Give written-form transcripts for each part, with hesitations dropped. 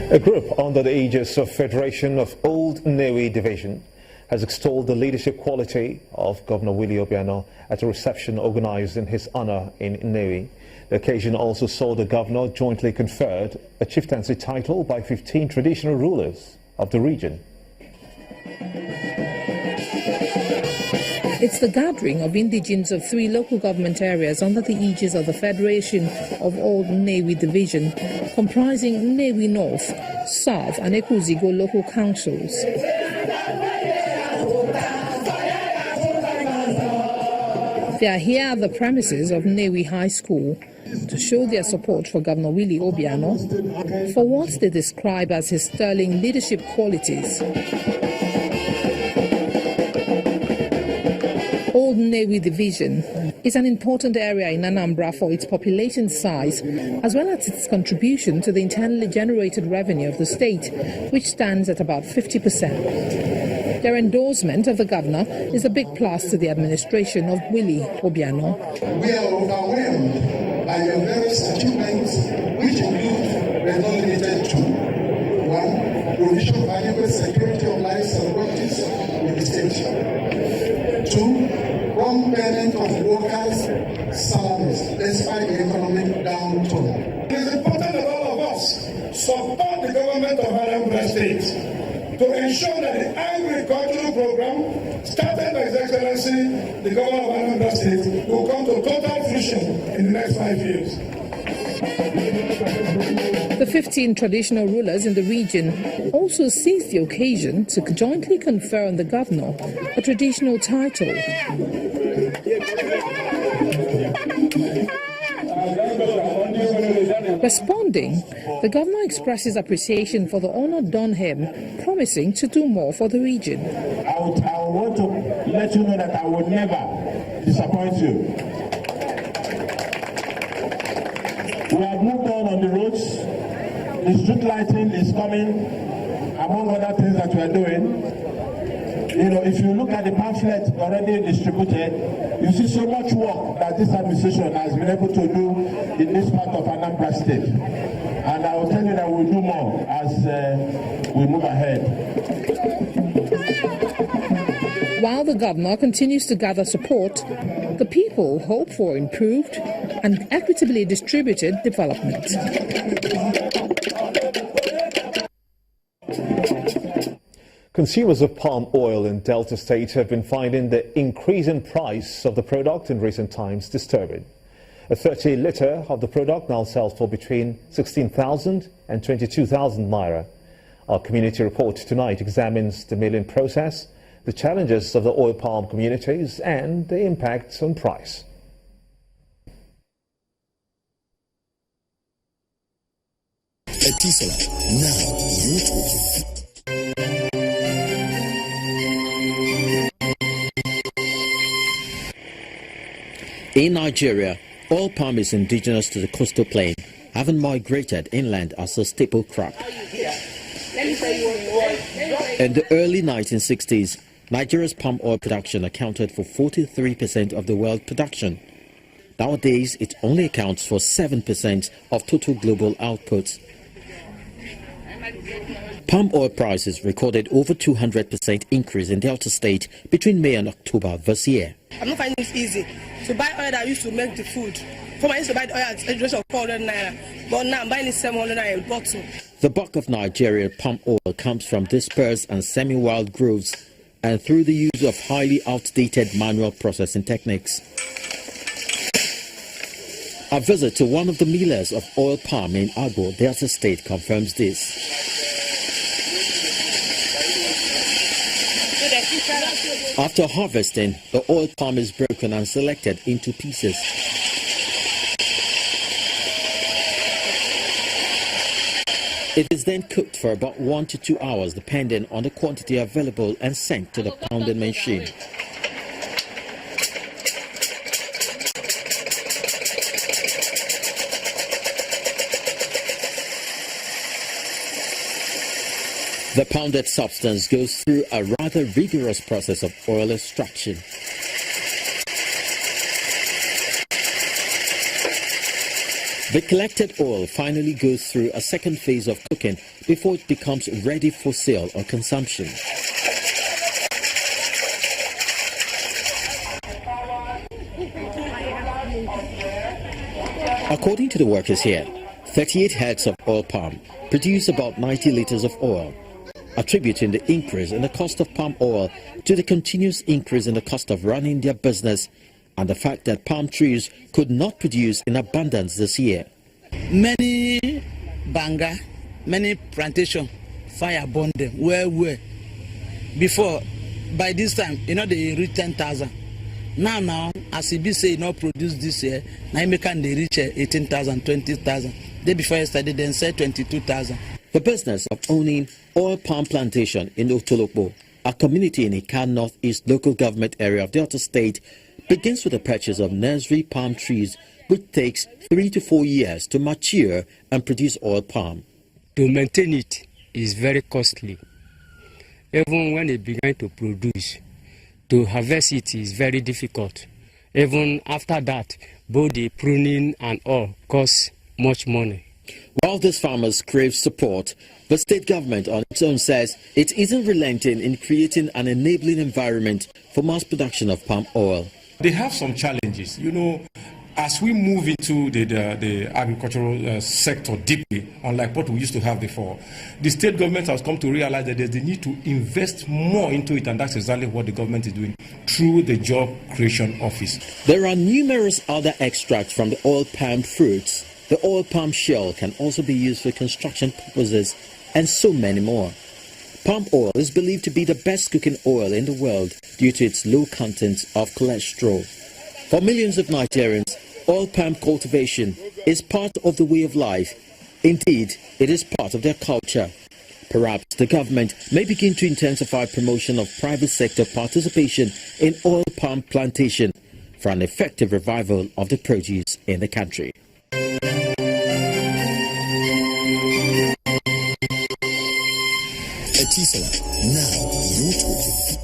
A group under the aegis of Federation of Old Nnewi Division has extolled the leadership quality of Governor Willie Obiano at a reception organized in his honor in Nnewi. The occasion also saw the governor jointly conferred a chieftaincy title by 15 traditional rulers of the region. It's the gathering of indigenes of 3 local government areas under the aegis of the Federation of Old Nnewi Division, comprising Nnewi North, South and Ekuzigo local councils. They are here at the premises of Nnewi High School to show their support for Governor Willie Obiano for what they describe as his sterling leadership qualities. Old Nnewi Division is an important area in Anambra for its population size, as well as its contribution to the internally generated revenue of the state, which stands at about 50%. Their endorsement of the governor is a big plus to the administration of Willie Obiano. We are overwhelmed by your various achievements, which include but not limited to 1. Provision of adequate security of lives and properties in the state. 2. Wrong payment of workers' salaries despite the economic downturn. It is important that all of us support the government of Anambra State to ensure that the agricultural program started by His Excellency, the Governor of Anambra State, will come to total fruition in the next 5 years. The 15 traditional rulers in the region also seized the occasion to jointly confer on the governor a traditional title. Responding, the governor expresses appreciation for the honor done him, promising to do more for the region. I want to let you know that I will never disappoint you. We have moved on the roads. The street lighting is coming, among other things that we are doing. You know, if you look at the pamphlet already distributed, you see so much work that this administration has been able to do in this part of Anambra State. And I will tell you that we'll do more as we move ahead. While the governor continues to gather support, the people hope for improved and equitably distributed development. Consumers of palm oil in Delta State have been finding the increase in price of the product in recent times disturbing. A 30-litre of the product now sells for between 16,000 and 22,000 naira. Our community report tonight examines the milling process, the challenges of the oil palm communities and the impact on price. In Nigeria, oil palm is indigenous to the coastal plain, having migrated inland as a staple crop. In the early 1960s, Nigeria's palm oil production accounted for 43% of the world production. Nowadays, it only accounts for 7% of total global output. Palm oil prices recorded over 200% increase in Delta State between May and October this year. I'm not finding it easy to buy oil that I used to make the food. For I used to buy the oil at a rate of 400 naira, but now I'm buying it 700 naira a bottle. The bulk of Nigerian palm oil comes from dispersed and semi-wild groves and through the use of highly outdated manual processing techniques. A visit to one of the millers of oil palm in Agbo, Delta State confirms this. After harvesting, the oil palm is broken and selected into pieces. It is then cooked for about 1 to 2 hours depending on the quantity available and sent to the pounding machine. The pounded substance goes through a rather rigorous process of oil extraction. The collected oil finally goes through a second phase of cooking before it becomes ready for sale or consumption. According to the workers here, 38 heads of oil palm produce about 90 liters of oil, attributing the increase in the cost of palm oil to the continuous increase in the cost of running their business and the fact that palm trees could not produce in abundance this year. Many banga, many plantation fire burned them where before. By this time, they reach 10,000. Now, as it be say, not produce this year, now they reach 18,000, 20,000. Day before yesterday, then said 22,000. The business of owning oil palm plantation in Otolokbo, a community in Ika Northeast local government area of Delta State, begins with the purchase of nursery palm trees, which takes 3 to 4 years to mature and produce oil palm. To maintain it is very costly. Even when it began to produce, to harvest it is very difficult. Even after that, both the pruning and all cost much money. While these farmers crave support, the state government on its own says it isn't relenting in creating an enabling environment for mass production of palm oil. They have some challenges. As we move into the agricultural sector deeply, unlike what we used to have before, the state government has come to realize that there's the need to invest more into it, and that's exactly what the government is doing through the Job Creation Office. There are numerous other extracts from the oil palm fruits. The oil palm shell can also be used for construction purposes and so many more. Palm oil is believed to be the best cooking oil in the world due to its low content of cholesterol. For millions of Nigerians, oil palm cultivation is part of the way of life. Indeed, it is part of their culture. Perhaps the government may begin to intensify promotion of private sector participation in oil palm plantation for an effective revival of the produce in the country. Now you're talking.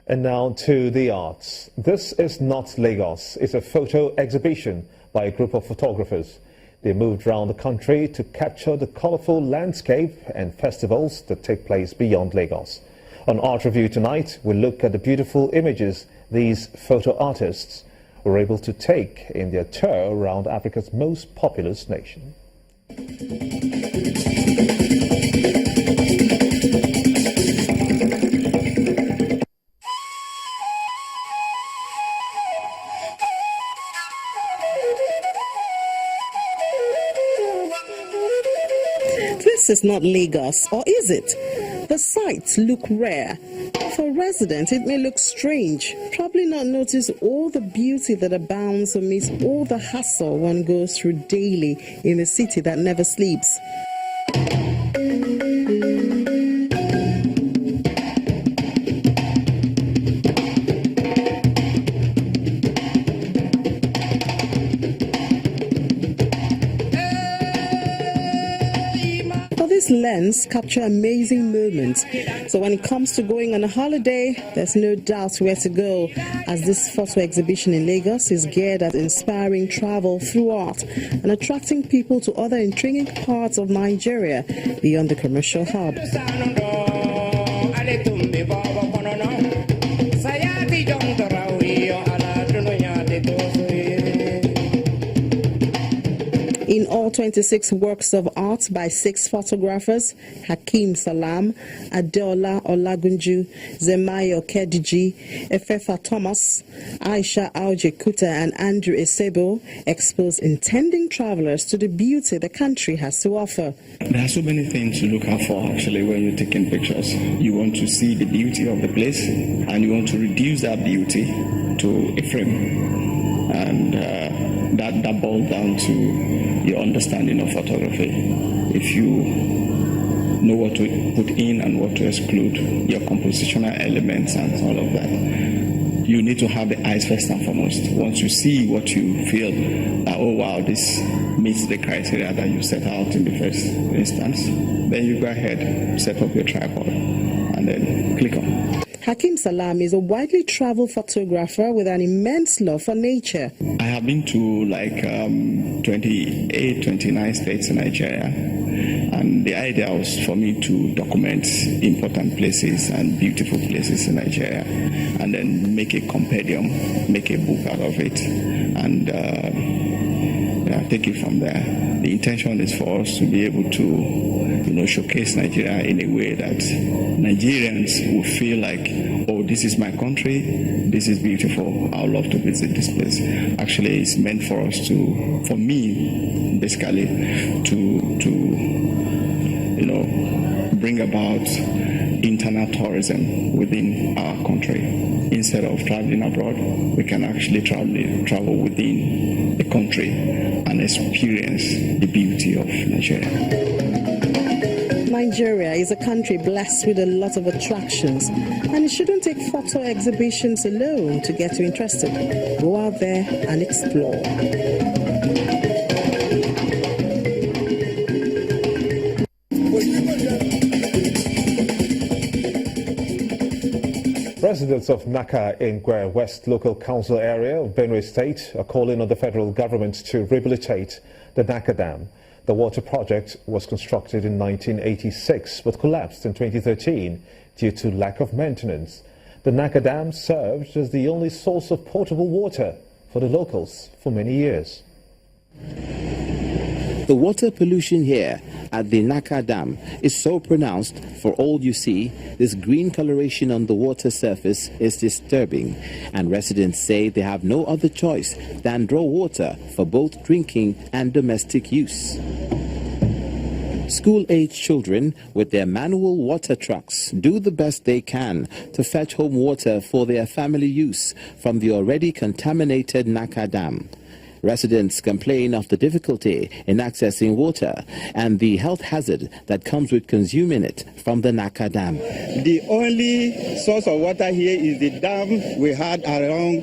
And now to the arts. This is not Lagos. It's a photo exhibition by a group of photographers. They moved around the country to capture the colorful landscape and festivals that take place beyond Lagos. On Art Review tonight, we'll look at the beautiful images these photo artists were able to take in their tour around Africa's most populous nation. This is not Lagos, or is it? The sights look rare. For residents, it may look strange. Probably not notice all the beauty that abounds amidst all the hassle one goes through daily in a city that never sleeps. This lens capture amazing moments. So when it comes to going on a holiday, there's no doubt where to go, as this photo exhibition in Lagos is geared at inspiring travel through art and attracting people to other intriguing parts of Nigeria beyond the commercial hub. In all 26 works of art by 6 photographers, Hakeem Salam, Adeola Olagunju, Zemayo Kediji, Efefa Thomas, Aisha Aujekuta and Andrew Esebo, expose intending travelers to the beauty the country has to offer. There are so many things to look out for actually when you're taking pictures. You want to see the beauty of the place and you want to reduce that beauty to a frame. And that boils down to your understanding of photography. If you know what to put in and what to exclude, your compositional elements and all of that, you need to have the eyes first and foremost. Once you see what you feel, oh wow, this meets the criteria that you set out in the first instance, then you go ahead, set up your tripod, and then click on. Hakim Salam is a widely traveled photographer with an immense love for nature. I have been to like 28, 29 states in Nigeria, and the idea was for me to document important places and beautiful places in Nigeria, and then make a compendium, make a book out of it, and take it from there. The intention is for us to be able to, showcase Nigeria in a way that Nigerians will feel like, oh, this is my country, this is beautiful, I would love to visit this place. Actually, it's meant for us for me, basically, to bring about internal tourism within our country. Instead of traveling abroad, we can actually travel within the country and experience the beauty of Nigeria. Nigeria is a country blessed with a lot of attractions, and it shouldn't take photo exhibitions alone to get you interested. Go out there and explore. Residents of Naka in Gwer West Local Council area of Benue State are calling on the federal government to rehabilitate the Naka Dam. The water project was constructed in 1986 but collapsed in 2013 due to lack of maintenance. The Naka Dam served as the only source of potable water for the locals for many years. The water pollution here at the Naka Dam is so pronounced. For all you see, this green coloration on the water surface is disturbing, and residents say they have no other choice than draw water for both drinking and domestic use. School-age children with their manual water trucks do the best they can to fetch home water for their family use from the already contaminated Naka Dam. Residents complain of the difficulty in accessing water and the health hazard that comes with consuming it from the Naka Dam. The only source of water here is the dam we had around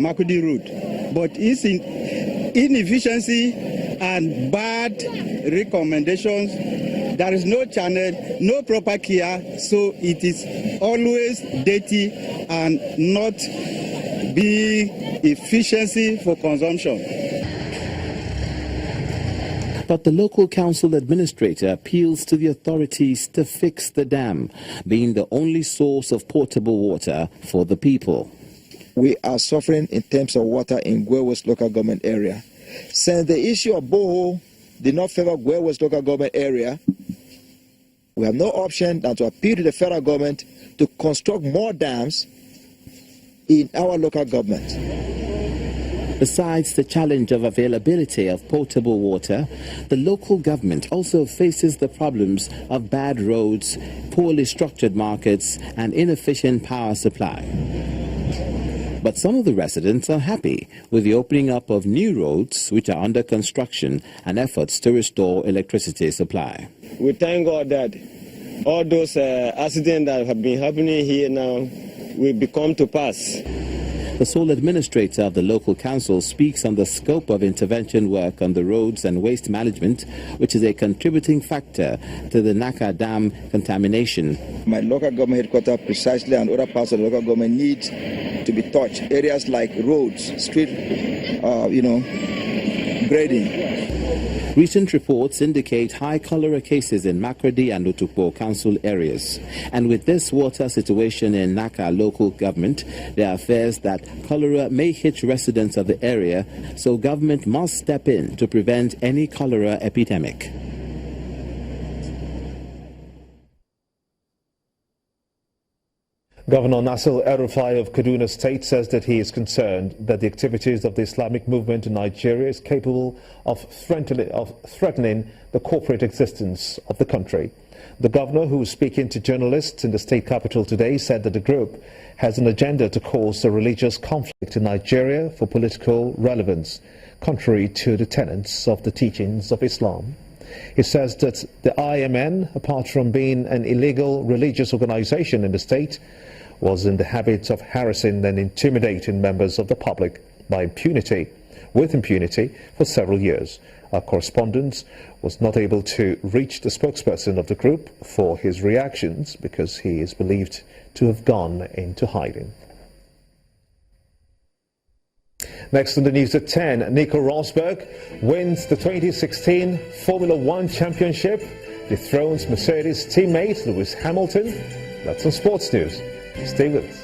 Makudi Road. But it's inefficiency and bad recommendations. There is no channel, no proper care, so it is always dirty and not being efficiency for consumption. But the local council administrator appeals to the authorities to fix the dam, being the only source of potable water for the people. We are suffering in terms of water in Gwer West local government area. Since the issue of borehole did not favor Gwer West local government area, we have no option than to appeal to the federal government to construct more dams in our local government. Besides the challenge of availability of potable water, the local government also faces the problems of bad roads, poorly structured markets, and inefficient power supply. But some of the residents are happy with the opening up of new roads which are under construction and efforts to restore electricity supply. We thank God that all those accidents that have been happening here now will become to pass. The sole administrator of the local council speaks on the scope of intervention work on the roads and waste management, which is a contributing factor to the Naka Dam contamination. My local government headquarters precisely and other parts of the local government need to be touched. Areas like roads, street, grading. Recent reports indicate high cholera cases in Makurdi and Otukpo council areas. And with this water situation in Naka local government, there are fears that cholera may hit residents of the area, so government must step in to prevent any cholera epidemic. Governor Nasir El-Rufai of Kaduna State says that he is concerned that the activities of the Islamic movement in Nigeria is capable of threatening the corporate existence of the country. The governor, who was speaking to journalists in the state capital today, said that the group has an agenda to cause a religious conflict in Nigeria for political relevance, contrary to the tenets of the teachings of Islam. He says that the IMN, apart from being an illegal religious organization in the state, was in the habit of harassing and intimidating members of the public by impunity. with impunity for several years. Our correspondent was not able to reach the spokesperson of the group for his reactions because he is believed to have gone into hiding. Next on the news at 10, Nico Rosberg wins the 2016 Formula One Championship, dethrones Mercedes teammate Lewis Hamilton. That's on Sports News. Stay with us.